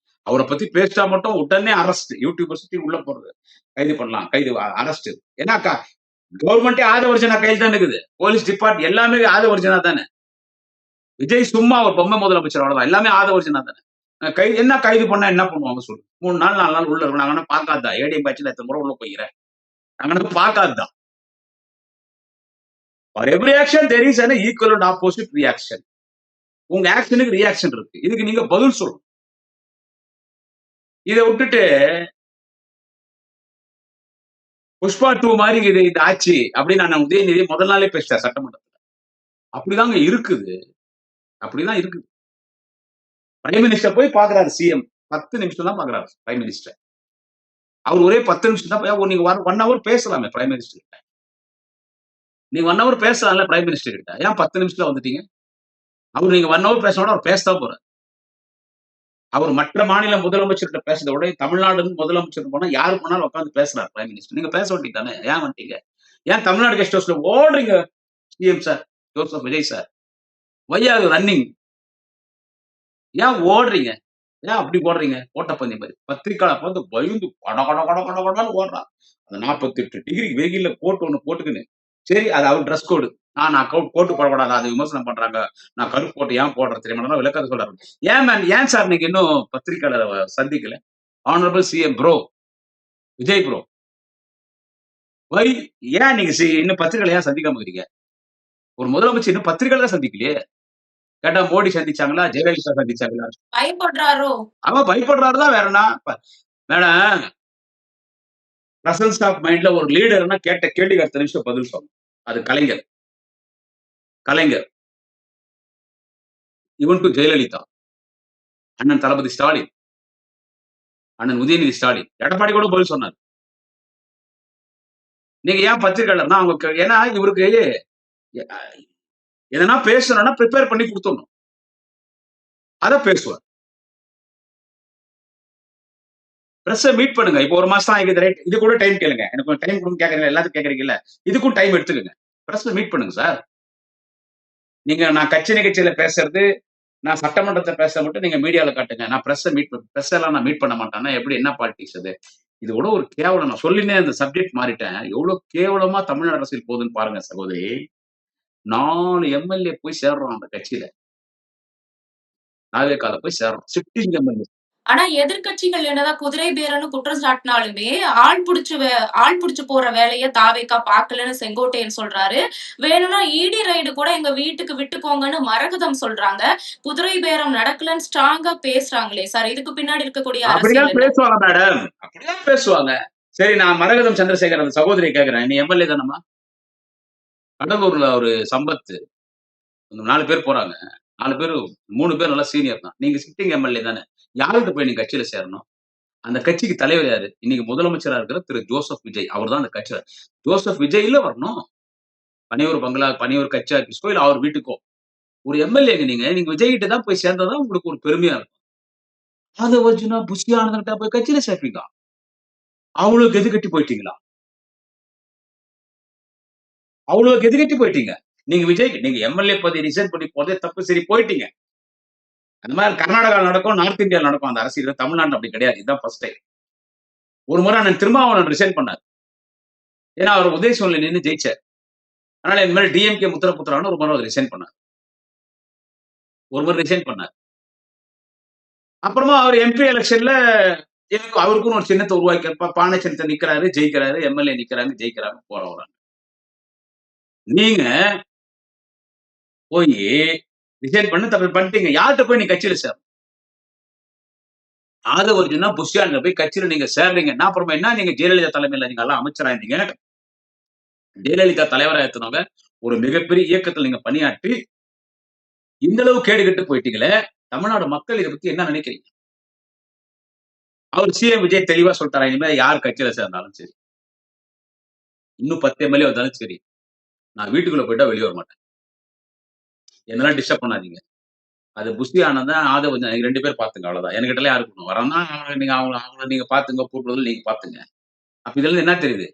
அவரை பத்தி பேசிட்டா மட்டும் உடனே அரெஸ்ட், யூடியூபர் சுத்தி உள்ள போறது, கைது பண்ணலாம், அரெஸ்ட். ஏன்னா கவர்மெண்டே ஆதவர்ஜுனா கையில் தான் இருக்குது. போலீஸ் டிபார்ட் எல்லாமே ஆதவர்ஜுனா தானே. விஜய் சும்மா ஒரு பொம்மை முதலமைச்சர், அவ்வளவுதான். எல்லாமே ஆதவர்ஜுனா தானே. கைது பண்ணா என்ன பண்ணுவாங்க சொல்லு? 3 நாள் 4 நாள் உள்ள இருக்கும். நாங்க பார்க்காதா? ஏடிஎம் பேட்சில் எத்தனை முறை உள்ள போகிறேன். நாங்க பார்க்காதா? For every action there is an equal and opposite reaction. உங்க ஆக்ஷனுக்கு ரியாக்ஷன் இருக்கு. இதுக்கு நீங்க பதில் சொல்லணும். இதை விட்டுட்டு புஷ்பா 2 மாதிரி இது ஆச்சு அப்படின்னு நான் உதயநிதி முதல் நாளே பேசிட்டேன் சட்டமன்றத்தில். அப்படிதாங்க இருக்குது. அப்படிதான் இருக்குது. பிரைம் மினிஸ்டர் போய் பாக்குறாரு சிஎம். 10 நிமிஷம் தான் பாக்குறாரு பிரைம் மினிஸ்டர். அவர் ஒரே 10 நிமிஷம் தான். நீங்க 1 hour பேசலாமே பிரைம் மினிஸ்டர் கிட்ட. நீங்க 1 hour பேசலாம்ல பிரைம் மினிஸ்டர் கிட்ட. ஏன் 10 நிமிஷத்துல வந்துட்டீங்க? அவர் நீங்க 1 hour பேசணும், அவர் பேசதான் போறாரு. அவர் மற்ற மாநில முதலமைச்சர்கிட்ட பேசுறத விட தமிழ்நாடு முதலமைச்சர் போனா யாரு போனாலும் உட்காந்து பேசுறாரு பிரைம் மினிஸ்டர். நீங்க பேச வேண்டியது தானே? ஏன் வந்துட்டீங்க? ஏன் தமிழ்நாடு கெஸ்ட் ஹவுஸ்ல ஓடுறீங்க? CM sir, Joseph Vijay sir, why are you running? ஏன் ஓடுறீங்க? ஏன் அப்படி ஓடுறீங்க? ஓட்டப்பந்தி மாதிரி. பத்திரிக்கையாளர் வந்து பயந்து கடன்னு ஓடுறான். அந்த 48 டிகிரி வெயில்ல கோட் ஒண்ணு போட்டுக்கின்னு. சரி, அது அவர் ட்ரெஸ் கோடு. நான் கோட்டு போடக்கூடாது, அது விமர்சனம் பண்றாங்க. நான் கருப்பு கோட்டு ஏன் போடுற தெரியுமா? விளக்கத்தை சொல்றாரு. ஏன் சார் நீங்க இன்னும் பத்திரிக்கையாளரை சந்திக்கல? Honourable CM bro, Vijay bro, why? ஏன் நீங்க இன்னும் பத்திரிகையாளர் ஏன் சந்திக்காம இருக்கீங்க? ஒரு முதலமைச்சர் இன்னும் பத்திரிகையாளர் சந்திக்கலையே. கேட்டா மோடி சந்திச்சாங்களா? ஜெயலலிதா சந்திச்சாங்களா? பயப்படுறாரோ? அவன் பயப்படுறாருதான். வேற என்ன மேடம்? பிரசன்ஸ் ஆஃப் மைண்ட்ல ஒரு லீடர்னா கேட்ட கேள்விக்கு 10 நிமிஷம் பதில் சொல்லணும். அது கலைஞர். இவன் டு ஜெயலலிதா, அண்ணன் தளபதி ஸ்டாலின், அண்ணன் உதயநிதி ஸ்டாலின், எடப்பாடி கூட பதில் சொன்னார். நீங்க ஏன் பத்திரிகையாளர்னா அவங்க ஏன்னா இவருக்கு எதனா பேசணும்னா ப்ரிப்பேர் பண்ணி கொடுத்துடணும். அத பேசுவார். பிரஸ் மீட் பண்ணுங்க. இப்போ 1 மாசம் ஆகுது, ரைட்? இது கூட டைம் கேளுங்க. எனக்கு டைம் கொடுங்க கேக்குறீங்க, எல்லாத்துக்கும் கேக்குறீங்கல்ல, இதுக்கும் டைம் எடுத்துக்கங்க. பிரஸ் மீட் பண்ணுங்க சார். நீங்க நான் கட்சி நிகழ்ச்சியில பேசுறது, நான் சட்டமன்றத்தை பேச மட்டும் நீங்க மீடியால காட்டுங்க. நான் பிரஸ் எல்லாம் நான் மீட் பண்ண மாட்டேன்னா எப்படி? என்ன பாலிடிக்ஸ் அது? இது கூட ஒரு கேவலம். நான் சொல்லினே அந்த சப்ஜெக்ட் மாறிட்டேன். எவ்வளவு கேவலமா தமிழ்நாடு அரசியல் போகுதுன்னு பாருங்க சகோதரி. 4 எம்எல்ஏ போய் சேர்றோம் அந்த கட்சியில. நாவேகால போய் சேர்றோம். Sitting MLA. ஆனா எதிர்க்கட்சிகள் என்னதான் குதிரை பேரன்னு குற்றம் சாட்டினாலுமே ஆள் புடிச்சு போற வேலைய தாவேகா பாக்கலன்னு செங்கோட்டையன் சொல்றாரு. வேணும்னா இடி ரைடு கூட எங்க வீட்டுக்கு விட்டுக்கோங்கன்னு மரகதம் சொல்றாங்க. குதிரை பேரம் நடக்கலன்னு ஸ்ட்ராங்கா பேசுறாங்களே சார், இதுக்கு பின்னாடி இருக்கக்கூடிய அப்படிதான் பேசுவாங்க மேடம், அப்படிதான் பேசுவாங்க. சரி, நான் மரகதம் சந்திரசேகர் அந்த சகோதரி கேக்குறேன், நீ எம்எல்ஏ தானம்மா? கடலூர்ல ஒரு சம்பத் 4 பேர் போறாங்க. 4 பேர் 3 பேர் நல்லா சீனியர் தான். நீங்க சிட்டிங் எம்எல்ஏ தானே? யாருக்கு போய் நீங்க கட்சியில சேரணும்? அந்த கட்சிக்கு தலைவர் யாரு? இன்னைக்கு முதலமைச்சரா இருக்கிற திரு ஜோசப் விஜய். அவர் தான் அந்த கட்சியில. ஜோசப் விஜய்ல வரணும். பனையூர் பங்களா, பனையூர் கட்சி ஆபீஸ்க்கோ இல்ல அவர் வீட்டுக்கோ ஒரு எம்எல்ஏங்க நீங்க விஜய் கிட்ட தான் போய் சேர்ந்தாதான் உங்களுக்கு ஒரு பெருமையா இருக்கும். ஆதவர்ஜுனா புஷி ஆனந்த்கிட்ட போய் கட்சியில சேர்ப்பீங்க. அவங்களுக்கு எதுக்கட்டி போயிட்டீங்களா? அவங்களுக்கு எதுக்கட்டி போயிட்டீங்க? நீங்க விஜய் நீங்க எம்எல்ஏ பதவி ரிசைன் பண்ணி போதே தப்பு. சரி, போயிட்டீங்க. அந்த மாதிரி கர்நாடகாவில் நடக்கும், நார்த் இந்தியாவில் நடக்கும் அந்த அரசியல். தமிழ்நாட்டில் அப்படி கிடையாது. இதுதான் ஃபர்ஸ்ட் டைம். ஒரு முறை நான் திருமாவளவன் ரிசைன் பண்ணார். ஏன்னா அவர் உதயசூரில் நின்று ஜெயிச்சார். அதனால இந்த மாதிரி டிஎம்கே முத்திரப்புத்திரான்னு ஒரு முறை ரிசைன் பண்ணார். அப்புறமா அவர் எம்பி எலெக்ஷன்ல அவருக்கும் ஒரு சின்னத்தை உருவாக்கி பானை சின்னத்தை நிக்கிறாரு, ஜெயிக்கிறாரு. எம்எல்ஏ நிக்கிறாங்க, ஜெயிக்கிறாங்க, போறவங்க. நீங்க போய் ரிசைன் பண்ண தப்பு பண்ணிட்டீங்க. யார்கிட்ட போய் நீ கட்சியில சேர? ஆதவர்ஜுனா புஷ்யாண்ட போய் கட்சியில நீங்க சேர்றீங்கன்னா அப்புறமா என்ன? நீங்க ஜெயலலிதா தலைமையில நீங்க எல்லாம் அமைச்சரா இருந்தீங்க. ஜெயலலிதா தலைவரா ஏத்துனவங்க ஒரு மிகப்பெரிய இயக்கத்தில் நீங்க பணியாற்றி இந்த அளவு கேடுகட்டு போயிட்டீங்களே. தமிழ்நாடு மக்கள் இதை பத்தி என்ன நினைக்கிறீங்க? அவர் சிஎம் விஜய் தெளிவா சொல்லிட்டாரா, இனிமே யார் கட்சியில சேர்ந்தாலும் சரி, இன்னும் 10 எம்எல்ஏ வந்தாலும் சரி, நான் வீட்டுக்குள்ள போயிட்டா வெளியே வர மாட்டேன். என்னெல்லாம் டிஸ்டர்ப் பண்ணாதீங்க. அது புஷி ஆனந்தன், ஆதவன் 2 பேர் பாத்துங்க அவ்வளவுதான். என்கிட்டலாம் யாரும் கூப்பிடணும். வரேன்னா நீங்க அவங்கள நீங்க பாத்துங்க, கூப்பிடுறதுல நீங்க பாத்துங்க. அப்ப இதுல இருந்து என்ன தெரியுது?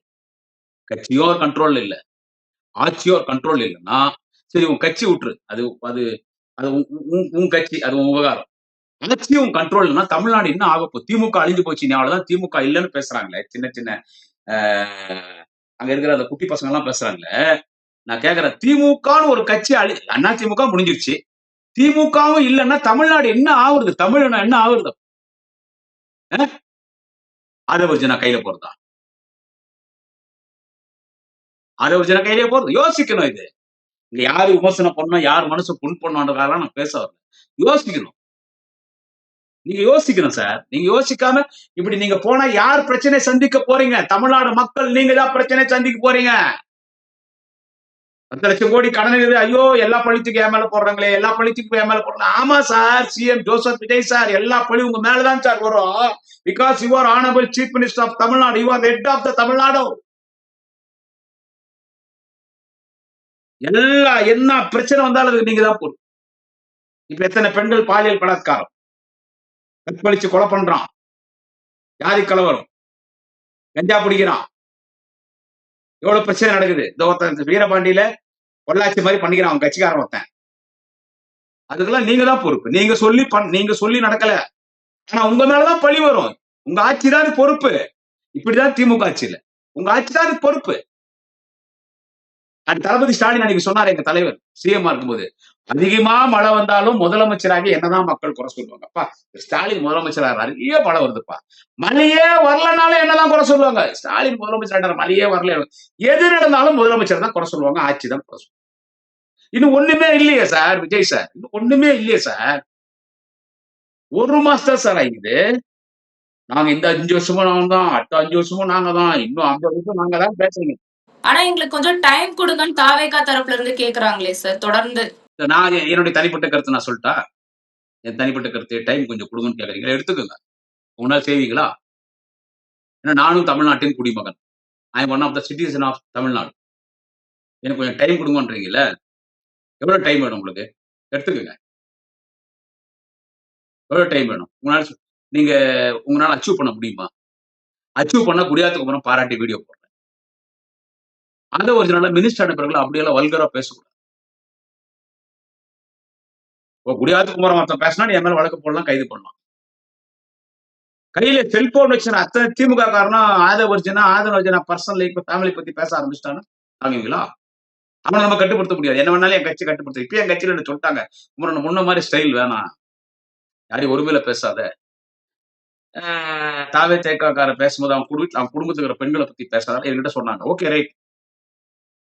கட்சியோ கண்ட்ரோல்ல இல்ல. ஆட்சியோ கண்ட்ரோல் இல்லன்னா, சரி உன் கட்சி விட்டுரு. அது அது அது உன் கட்சி. அது உன் விவகாரம். ஆட்சி உன் கண்ட்ரோல் இல்லன்னா தமிழ்நாடு என்ன ஆகப்போகுது? திமுக அழிஞ்சு போச்சு. இனி அவ்வளவுதான் திமுக இல்லன்னு பேசுறாங்களே. சின்ன சின்ன அ அங்க இருக்கிற அந்த குட்டி பசங்கலாம் பேசுறாங்களே. நான் கேட்கிறேன், திமுகன்னு ஒரு கட்சி அண்ணா திமுக முடிஞ்சிருச்சு. திமுகவும் இல்லன்னா தமிழ்நாடு என்ன ஆகுறது? தமிழ்னா என்ன ஆகுறது? ஆதவர்ஜுனா கையில போறதா? ஆதவர்ஜுனா கையிலே போறது? யோசிக்கணும் இது. இங்க யாரு விமர்சனம் பண்ணணும், யார் மனசு புண் பண்ணுன்றதெல்லாம் நான் பேச வரல. யோசிக்கணும். நீங்க யோசிக்கணும் சார். நீங்க யோசிக்காம இப்படி நீங்க போனா யார் பிரச்சனை சந்திக்க போறீங்க? தமிழ்நாடு மக்கள் நீங்க தான் பிரச்சனை சந்திக்க போறீங்க. 10 லட்சம் கோடி கடன் இருக்குது. ஐயோ எல்லா பழித்துக்கும் என் மேல போடுறாங்களே, எல்லா பழித்துக்கும் என் மேல போடுறாங்க. ஆமா sir, CM Joseph Vijay sir, எல்லா பழி உங்க மேலதான் சார் வரும். Because you are honourable chief minister of Tamil Nadu, you are head of the Tamil Nadu. எல்லா என்ன பிரச்சனை வந்தாலும் அதுக்கு நீங்க தான் பொறுப்பு. இப்ப எத்தனை பெண்கள் பாலியல் பலாத்காரம், கற்பழிச்சு கொலை பண்றான், ஜாதி கலவரம், கஞ்சா பிடிக்கிறான், எவ்வளவு பிரச்சனை நடக்குது. இந்த ஒருத்தன் வீரபாண்டியில பொள்ளாச்சி மாதிரி பண்ணிக்கிறான் அவன் கட்சிக்காரன் ஒருத்தன். அதுக்கெல்லாம் நீங்க தான் பொறுப்பு. நீங்க சொல்லி நடக்கல. ஆனா உங்க மேலதான் பழி வரும். உங்க ஆட்சி தான் பொறுப்பு. இப்படிதான் திமுக ஆட்சி இல்ல. உங்க ஆட்சி தான் பொறுப்பு. தளபதி ஸ்டாலின் அன்னைக்கு சொன்னாரு எங்க தலைவர் சிஎம் இருக்கும்போது, அதிகமா மழை வந்தாலும் முதலமைச்சராகி என்னதான் மக்கள் குறை சொல்லுவாங்க. அப்பா ஸ்டாலின் முதலமைச்சரா நிறைய மழை வருதுப்பா. மழையே வரலனாலும் என்னதான் குறை சொல்லுவாங்க. ஸ்டாலின் முதலமைச்சர் மழையே வரல. எது நடந்தாலும் முதலமைச்சர் தான் குறை சொல்லுவாங்க. ஆட்சி தான் குறை சொல்லுவாங்க. இன்னும் ஒண்ணுமே இல்லையே சார் விஜய் சார். இன்னும் ஒண்ணுமே இல்லையே சார். 1 மாசம் தான் சார் ஆகிக்குது. நாங்க இந்த 5 வருஷமும் நாங்க தான், அடுத்த 5 வருஷமும் நாங்க தான், இன்னும் 50 வருஷம் நாங்க தான் பேசுறீங்க. ஆனா எங்களுக்கு கொஞ்சம் டைம் கொடுங்கன்னு தாவேகா தரப்புல இருந்து கேக்குறாங்களே சார் தொடர்ந்து. நான் என்னுடைய தனிப்பட்ட கருத்து நான் சொல்லிட்டா? என் தனிப்பட்ட கருத்து டைம் கொஞ்சம் கொடுங்கன்னு கேக்குறீங்களா? எடுத்துக்கோங்க. உங்களால் செய்வீங்களா? ஏன்னா நானும் தமிழ்நாட்டின் குடிமகன். I am one of the citizen of Tamil Nadu. எனக்கு கொஞ்சம் டைம் கொடுங்கன்றீங்கல்ல? எவ்வளவு டைம் வேணும் உங்களுக்கு? எடுத்துக்கோங்க. எவ்வளவு டைம் வேணும்? நீங்க உங்களால அச்சீவ் பண்ண முடியுமா? அச்சீவ் பண்ணா குடியாத்துக்கு அப்புறம் பாராட்டி வீடியோ போடுறேன். அந்த ஒரிஜினலா மினிஸ்டர் அனுப்புறவங்கள அப்படியெல்லாம் வல்கரா பேசக்கூடாது. குடியாத்துக்கு குமரம் ஒருத்தன் பேசினா என் மேல வழக்கு போடலாம், கைது பண்ணலாம். கையில செல்போன் வச்சு அத்தனை திமுக காரணம் ஆதவர்ஜனா பர்சனல் லைஃப் ஃபேமிலி பத்தி பேச ஆரம்பிச்சிட்டானா தாங்குவீங்களா? அவனை நம்ம கட்டுப்படுத்த முடியாது. என்ன வேணாலும் என் கட்சி கட்டுப்படுத்த. இப்ப என் கட்சியில சொல்லிட்டாங்க, முன்ன மாதிரி ஸ்டைல் வேணாம், யாரையும் ஒருமையில பேசாத. தாவே தேக்கார பேசும்போது அவன் குடும்பத்துக்கு இருக்கிற பெண்களை பத்தி பேசாத என்கிட்ட சொன்னாங்க. ஓகே ரைட்,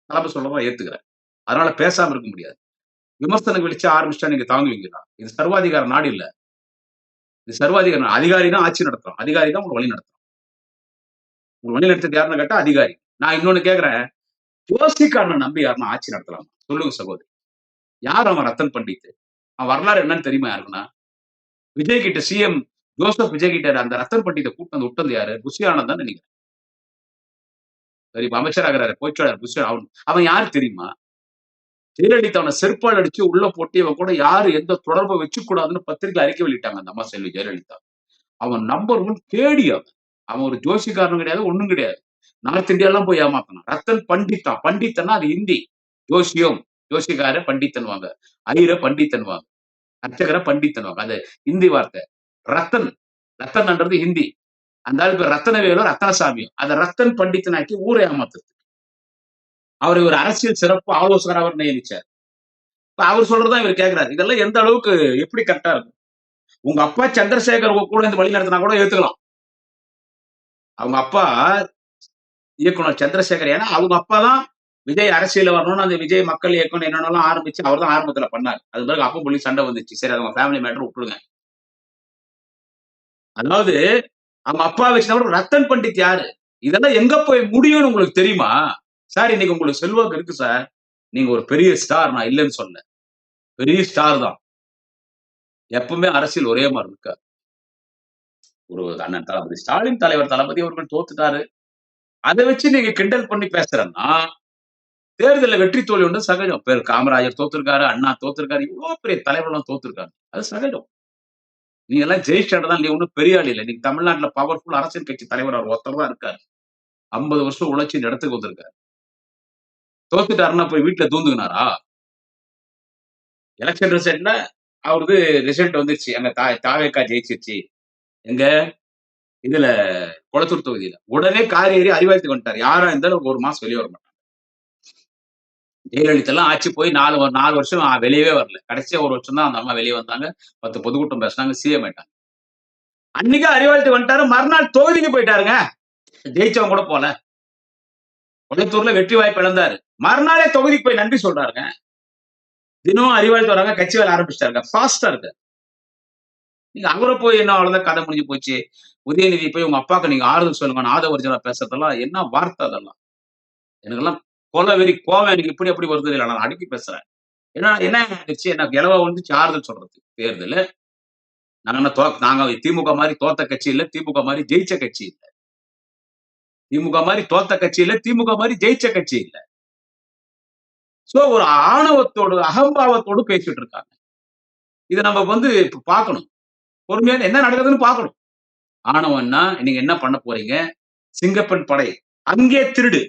தலைமை சொல்லதான் ஏத்துக்கிறேன். அதனால பேசாம இருக்க முடியாது. விமர்சனம் விழிச்சு ஆரம்பிச்சா நீங்க தாங்குவீங்களா? இது சர்வாதிகார நாடு இல்ல. இது சர்வாதிகார அதிகாரி தான் ஆட்சி நடத்துறோம். அதிகாரி தான் உங்களை வழி நடத்துறோம். உங்களை வழி நடத்துறது யாருன்னு கேட்டா அதிகாரி. நான் இன்னொன்னு கேக்குறேன், ஜோசிக்காரனை நம்பி யாருன்னா ஆட்சி நடத்தலாம்? சொல்லுங்க சகோதரி. யார் அவன் ரத்தன் பண்டித்? அவன் வரலாறு என்னன்னு தெரியுமா யாருக்குன்னா? விஜய் கிட்ட சிஎம் ஜோசப் விஜய் கிட்ட அந்த ரத்தன் பண்டித்தை கூட்டு வந்து விட்டது யாரு? புஷி ஆனந்த் தான் நினைக்கிறேன். சரி இப்ப அமைச்சராகிறாரு, போய்ச்சாளர் புஷி. அவன் யாரு தெரியுமா? ஜெயலலிதா அவனை செருப்பால் அடிச்சு உள்ள போட்டு இவன் கூட யாரு எந்த தொடர்பை வச்சுக்கூடாதுன்னு பத்திரிகை அறிக்கை வெளியிட்டாங்க அந்த அம்மா செல்வி ஜெயலலிதா. அவன் நம்பர் 1 கேடி. அவன் ஒரு ஜோசிக்காரனும் கிடையாது, ஒண்ணும் கிடையாது. நார்த் இந்தியாலாம் போய் ஏமாத்தனான். ரத்தன் பண்டித் தான். பண்டித்தன்னா அது ஹிந்தி. ஜோசியம், ஜோசிகார பண்டித்தன் வாங்க, ஐர பண்டித்தன் வாங்க, அர்ச்சகர பண்டித்தன் வாங்க. அது ஹிந்தி வார்த்தை. ரத்தன், ரத்தன்ன்றது ஹிந்தி. அந்த ஆள் பேர் ரத்தனவேலோ ரத்தனசாமியும். அதை ரத்தன் பண்டித்தனாக்கி ஊரை ஏமாத்துறது. அவரை ஒரு அரசியல் சிறப்பு ஆலோசகர் அவர் நியமிச்சார். அவர் சொல்றதுதான் இவர் கேட்கிறாரு. இதெல்லாம் எந்த அளவுக்கு எப்படி கரெக்டா இருக்கும்? உங்க அப்பா சந்திரசேகர் கூட இந்த வழி நடத்தினா கூட ஏத்துக்கலாம். அவங்க அப்பா இயக்குனர் சந்திரசேகர், ஏன்னா அவங்க அப்பா தான் விஜய் அரசியல வரணும்னு அந்த விஜய் மக்கள் இயக்கம் என்னென்னலாம் ஆரம்பிச்சு அவர் தான் ஆரம்பத்துல பண்ணாரு. அது பிறகு அப்பா புள்ளி சண்டை வந்துச்சு. சரி அவங்க ஃபேமிலி மேட்டர் விட்டுருங்க. அதாவது அவங்க அப்பா வச்சு ரத்தன் பண்டித் யாரு? இதெல்லாம் எங்க போய் முடியும்னு உங்களுக்கு தெரியுமா? சார் இன்னைக்கு உங்களுக்கு செல்வாக்கு இருக்கு சார். நீங்க ஒரு பெரிய ஸ்டார், நான் இல்லைன்னு சொல்ல. பெரிய ஸ்டார் தான். எப்பவுமே அரசியல் ஒரே மாதிரி இருக்காது. ஒரு அண்ணன் தளபதி ஸ்டாலின் தலைவர் தளபதி அவர்கள் தோத்துட்டாரு. அதை வச்சு நீங்க கிண்டல் பண்ணி பேசுறேன்னா தேர்தலில் வெற்றி தோல்வி ஒன்று சகஜம். காமராஜர் தோத்திருக்காரு, அண்ணா தோத்திருக்காரு, இவ்வளவு பெரிய தலைவர்லாம் தோத்திருக்காரு. அது சகஜம். நீங்க எல்லாம் ஜெயிச்சிட்டதான், நீ ஒன்றும் பெரிய ஆள் இல்லை. நீங்க தமிழ்நாட்டுல பவர்ஃபுல் அரசியல் கட்சி தலைவர் அவர் ஒருத்தர் தான் இருக்காரு. 50 வருஷம் உழைச்சி இந்த இடத்துக்கு வந்திருக்காரு. தோத்துட்டாருன்னா போய் வீட்டுல தூந்துக்கினாரா? எலெக்ஷன் ரிசல்ட்ல அவருக்கு ரிசல்ட் வந்துருச்சு. அங்க தாவேக்கா ஜெயிச்சிருச்சு. எங்க இதுல கொளத்தூர் தொகுதியில உடனே கார் ஏறி அறிவாலயத்துக்கு வந்துட்டாரு. யாரா இருந்தாலும் 1 மாசம் வெளியே வர மாட்டாங்க. ஜெயலலிதா எல்லாம் ஆட்சி போய் 4 வருஷம் வெளியவே வரல. கடைசியா 1 வருஷம் தான் அந்த அம்மா வெளியே வந்தாங்க. 10 பொதுக்கூட்டம் பேசினாங்க, சிஎம் ஆயிட்டாங்க. அன்னைக்கு அறிவாலயத்துக்கு வந்துட்டாரு. மறுநாள் தொகுதிக்கு போயிட்டாருங்க. ஜெயிச்சவங்க கூட போல. கொளத்தூர்ல வெற்றி வாய்ப்பு இழந்தாரு. மறுநாளே தொகுதிக்கு போய் நன்றி சொல்றாருங்க. தினமும் அறிவாலயத்து வராங்க, கட்சி வேலை ஆரம்பிச்சிட்டாருங்க. ஃபாஸ்டா இருக்கு. நீங்க அவரை போய் என்ன அவ்வளவுதான் கதை முடிஞ்சு போச்சு. உதயநிதி போய் உங்க அப்பாக்கு நீங்க ஆறுதல் சொல்லுங்க, ஆதவர்ஜனா பேசுறதெல்லாம் என்ன வார்த்தை அதெல்லாம். எனக்கெல்லாம் கொலை வெறி கோவம் எனக்கு இப்படி அப்படி வருது இல்லை, நான் அடுக்கி பேசுறேன். ஏன்னா என்ன ஆயிடுச்சு, எனக்கு இலவா வந்துச்சு ஆறுதல் சொல்றது. தேர்தல் நாங்க திமுக மாதிரி தோத்த கட்சி இல்ல, திமுக மாதிரி ஜெயிச்ச கட்சி இல்ல. திமுக மாதிரி தோத்த கட்சி இல்ல, திமுக மாதிரி ஜெயிச்ச கட்சி இல்ல. சோ ஒரு ஆணவத்தோடு அகம்பாவத்தோடு பேசிட்டு இருக்காங்க. இதை நம்ம பார்க்கணும். பொறுமையா என்ன நடக்குதுன்னு பார்க்கணும். ஆணவம்னா நீங்க என்ன பண்ண போறீங்க? சிங்கப்பெண் படை அங்கே திருடு.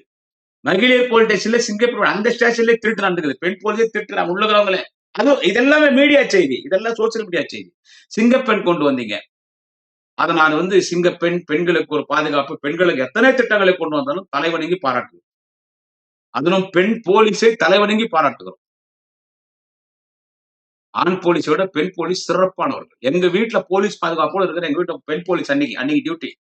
மகளிர் போலீஸ் ஸ்டேஷன்ல சிங்கப்பெண் அந்த ஸ்டேஷன்ல திருட்டு நடக்குது. பெண் போலீஸே திருட்டு உள்ளவங்களே. அது இதெல்லாமே மீடியா செய்தி, இதெல்லாம் சோசியல் மீடியா செய்தி. சிங்கப்பெண் கொண்டு வந்தீங்க. அதை நான் சிங்கப்பெண், பெண்களுக்கு ஒரு பாதுகாப்பு, பெண்களுக்கு எத்தனை திட்டங்களை கொண்டு வந்தாலும் தலைவணங்கி பாராட்டுகிறோம். அதிலும் பெண் போலீஸை தலைவணங்கி பாராட்டுகிறோம். ஆண் போலீஸோட பெண் போலீஸ் சிறப்பானவர்கள். எங்க வீட்டுல போலீஸ் பாதுகாப்போடு இருக்கிற எங்க வீட்டுல பெண் போலீஸ் அன்னைக்கு டியூட்டி.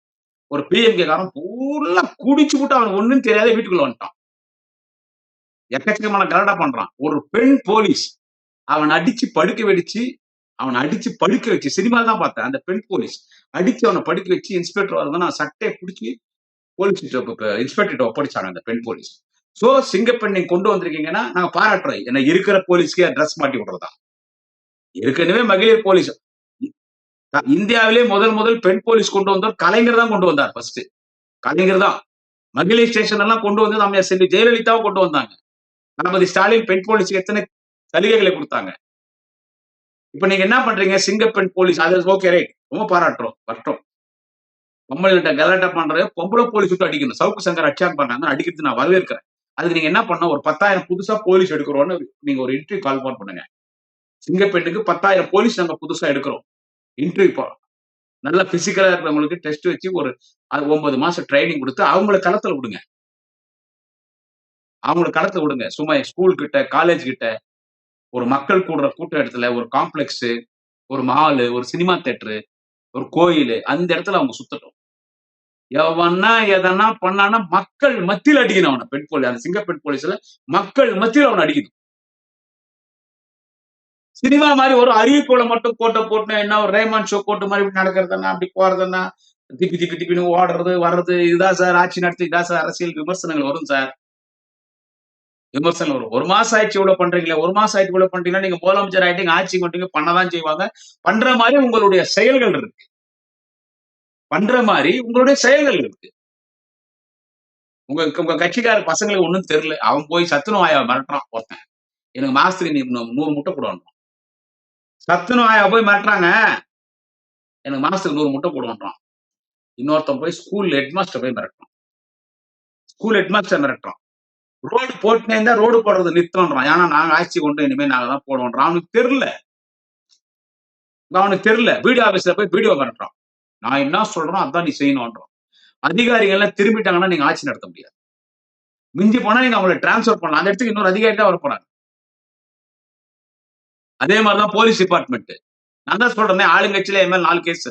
ஒரு பிஎம்கே காரன் பூரா குடிச்சு விட்டு அவனுக்கு ஒண்ணும் தெரியாத வீட்டுக்குள்ள வந்துட்டான். எக்கச்சக்கமான கலடா பண்றான். ஒரு பெண் போலீஸ் அவன் அடிச்சு படுக்க வச்சு சினிமால தான் பார்த்தேன். அந்த பெண் போலீஸ் அடிச்சு அவனை படுக்க வச்சு இன்ஸ்பெக்டர் வரதான் நான் சட்டையை பிடிச்சி போலீஸ் இன்ஸ்பெக்டர் ஒப்படைச்சாங்க அந்த பெண் போலீஸ். சோ சிங்கப்பெண் நீங்க கொண்டு வந்திருக்கீங்கன்னா நாங்க பாராட்டுறோம். ஏன்னா இருக்கிற போலீஸ்க்கே ட்ரெஸ் மாட்டி விடுறதா. ஏற்கனவே மகளிர் போலீஸ் இந்தியாவிலே முதல் பெண் போலீஸ் கொண்டு வந்தோர் கலைஞர் தான் கொண்டு வந்தார். ஃபர்ஸ்ட் கலைஞர் தான். மகளிர் ஸ்டேஷன் எல்லாம் கொண்டு வந்து நம்ம செல்வி ஜெயலலிதாவும் கொண்டு வந்தாங்க. தளபதி ஸ்டாலின் பெண் போலீஸுக்கு எத்தனை சலுகைகளை கொடுத்தாங்க. இப்ப நீங்க என்ன பண்றீங்க? சிங்கப்பெண் போலீஸ் அது ஓகே ரைட், ரொம்ப பாராட்டுறோம். வரட்டும். பொம்பளைகிட்ட கலாட்டா பண்ற பொம்பளை போலீஸ் விட்டு அடிக்கணும். சவுக்கு சங்கர் அட்டாக் பண்றாங்க, அடிக்கிறது நான் வரவேற்கிறேன். அதுக்கு நீங்க என்ன பண்ண, ஒரு 10,000 புதுசா போலீஸ் எடுக்கிறோம்னு நீங்க ஒரு இன்டர்வியூ கால் பண்ணுங்க. சிங்கப்பெண்ணுக்கு 10,000 போலீஸ் நாங்க புதுசா எடுக்கிறோம். இன்டர்வியூ நல்ல பிசிக்கலா இருக்கிறவங்களுக்கு டெஸ்ட் வச்சு ஒரு 9 மாசம் ட்ரைனிங் கொடுத்து அவங்கள களத்துல விடுங்க. சும்மா ஸ்கூல் கிட்ட, காலேஜ் கிட்ட, ஒரு மக்கள் கூடுற கூட்ட இடத்துல, ஒரு காம்ப்ளெக்ஸ், ஒரு மாலு, ஒரு சினிமா தியேட்டரு, ஒரு கோயில், அந்த இடத்துல அவங்க சுத்தட்டும். எவனா எதனா பண்ணானா மக்கள் மத்தியில் அடிக்கணும் அவனை. பெண் போலீஸ் அந்த சிங்கப்பெண் போலீஸ்ல மக்கள் மத்தியில் அவனை அடிக்கணும். சினிமா மாதிரி ஒரு அறிவிப்புல மட்டும் கோட்டை போட்டு என்ன ஒரு ரேமான் ஷோ கோட்டு மாதிரி நடக்கிறதுனா, அப்படி போறதுன்னா திப்பின்னு ஓடுறது வர்றது, இதுதான் சார் ஆட்சி நடத்தி, இதான் சார் அரசியல். விமர்சனங்கள் வரும் சார், விமர்சனம் வரும். 1 மாசம் ஆயிடுச்சு இவ்வளவு பண்றீங்களா, 1 மாசம் ஆயிடுச்சு இவ்வளவு பண்றீங்கன்னா நீங்க முதலமைச்சர் ஆயிட்டீங்க, ஆட்சி பண்றீங்க, பண்ணதான் செய்வாங்க. பண்ற மாதிரி உங்களுடைய செயல்கள் இருக்கு. உங்க கட்சிக்கார பசங்களுக்கு ஒண்ணும் தெரியல. அவன் போய் சத்துணவாயா மிரட்டுறான் ஒருத்தன். எனக்கு மாசத்துக்கு நீ 100 முட்டை போடுவான். சத்துணவாயா போய் மிரட்டுறாங்க, எனக்கு மாசத்துக்கு 100 முட்டை போடுவான். இன்னொருத்தன் போய் ஸ்கூல் ஹெட்மாஸ்டர் போய் மிரட்டுறான். ரோடு போட்டுனே இருந்தா ரோடு போடுறது நிறுத்தம்ன்றான். ஏன்னா நாங்க ஆட்சி கொண்டு இனிமே நாங்க தான் போடுவோம்ன்றான். அவனுக்கு தெரியல. வீடியோ ஆபீஸ்ல போய் வீடியோ மிரட்டுறான். நான் என்ன சொல்றேன் அதான் நீ செய்யணும்ன்றான். அதிகாரிகள் எல்லாம் திரும்பிட்டாங்கன்னா நீங்க ஆட்சி நடத்த முடியாது. மிஞ்சி போனா நீங்க அவங்களை டிரான்ஸ்பர் பண்ணலாம். அந்த இடத்துக்கு இன்னொரு அதிகாரி தான் வர போறாங்க. அதே மாதிரிதான் போலீஸ் டிபார்ட்மெண்ட். நான் தான் சொல்றேன், ஆளுங்கட்சியில என் மேல 4 கேஸ்.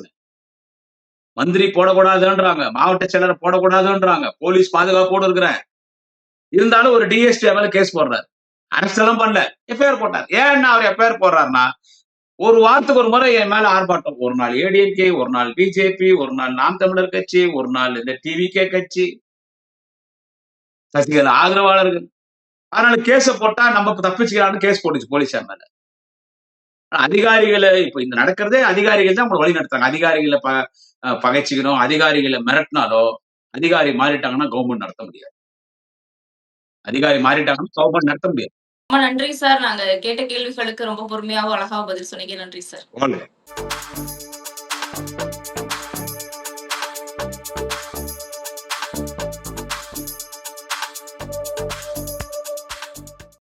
மந்திரி போடக்கூடாதுன்றாங்க, மாவட்ட செயலர் போடக்கூடாதுன்றாங்க, போலீஸ் பாதுகாப்போடு இருக்கிறேன். இருந்தாலும் ஒரு டிஎஸ்பி மேல கேஸ் போடுறாரு. அரெஸ்ட் எல்லாம் பண்ணல, எஃப்ஐஆர் போட்டார். ஏன்னா அவர் எஃப்ஐஆர் போடுறாருன்னா, ஒரு வாரத்துக்கு ஒரு முறை என் மேல ஆர்ப்பாட்டம். ஒரு நாள் ஏடிஎம்கே, ஒரு நாள் பிஜேபி, ஒரு நாள் நாம் தமிழர் கட்சி, ஒரு நாள் இந்த டிவிகே கட்சி, சசிகலா ஆதரவாளர்கள். அதனால கேஸ போட்டா நம்ம தப்பிச்சுக்கலாம்னு கேஸ் போட்டுச்சு போலீஸ் மேல. அதிகாரிகளை இப்ப இந்த நடக்கிறதே அதிகாரிகள் தான் வழி நடத்தாங்க. அதிகாரிகளை பகைச்சிக்கணும், அதிகாரிகளை மிரட்டினாலோ அதிகாரி மாறிட்டாங்கன்னா கவர்மெண்ட் நடத்த முடியாது. அதிகாரி மாறிட்டாங்கன்னா கவர்மெண்ட் நடத்த முடியாது. ரொம்ப நன்றி சார். நாங்க கேட்ட கேள்விகளுக்கு ரொம்ப பொறுமையாவும், அழகாவும் பதில் சொன்னீங்க. நன்றி சார். வாங்க.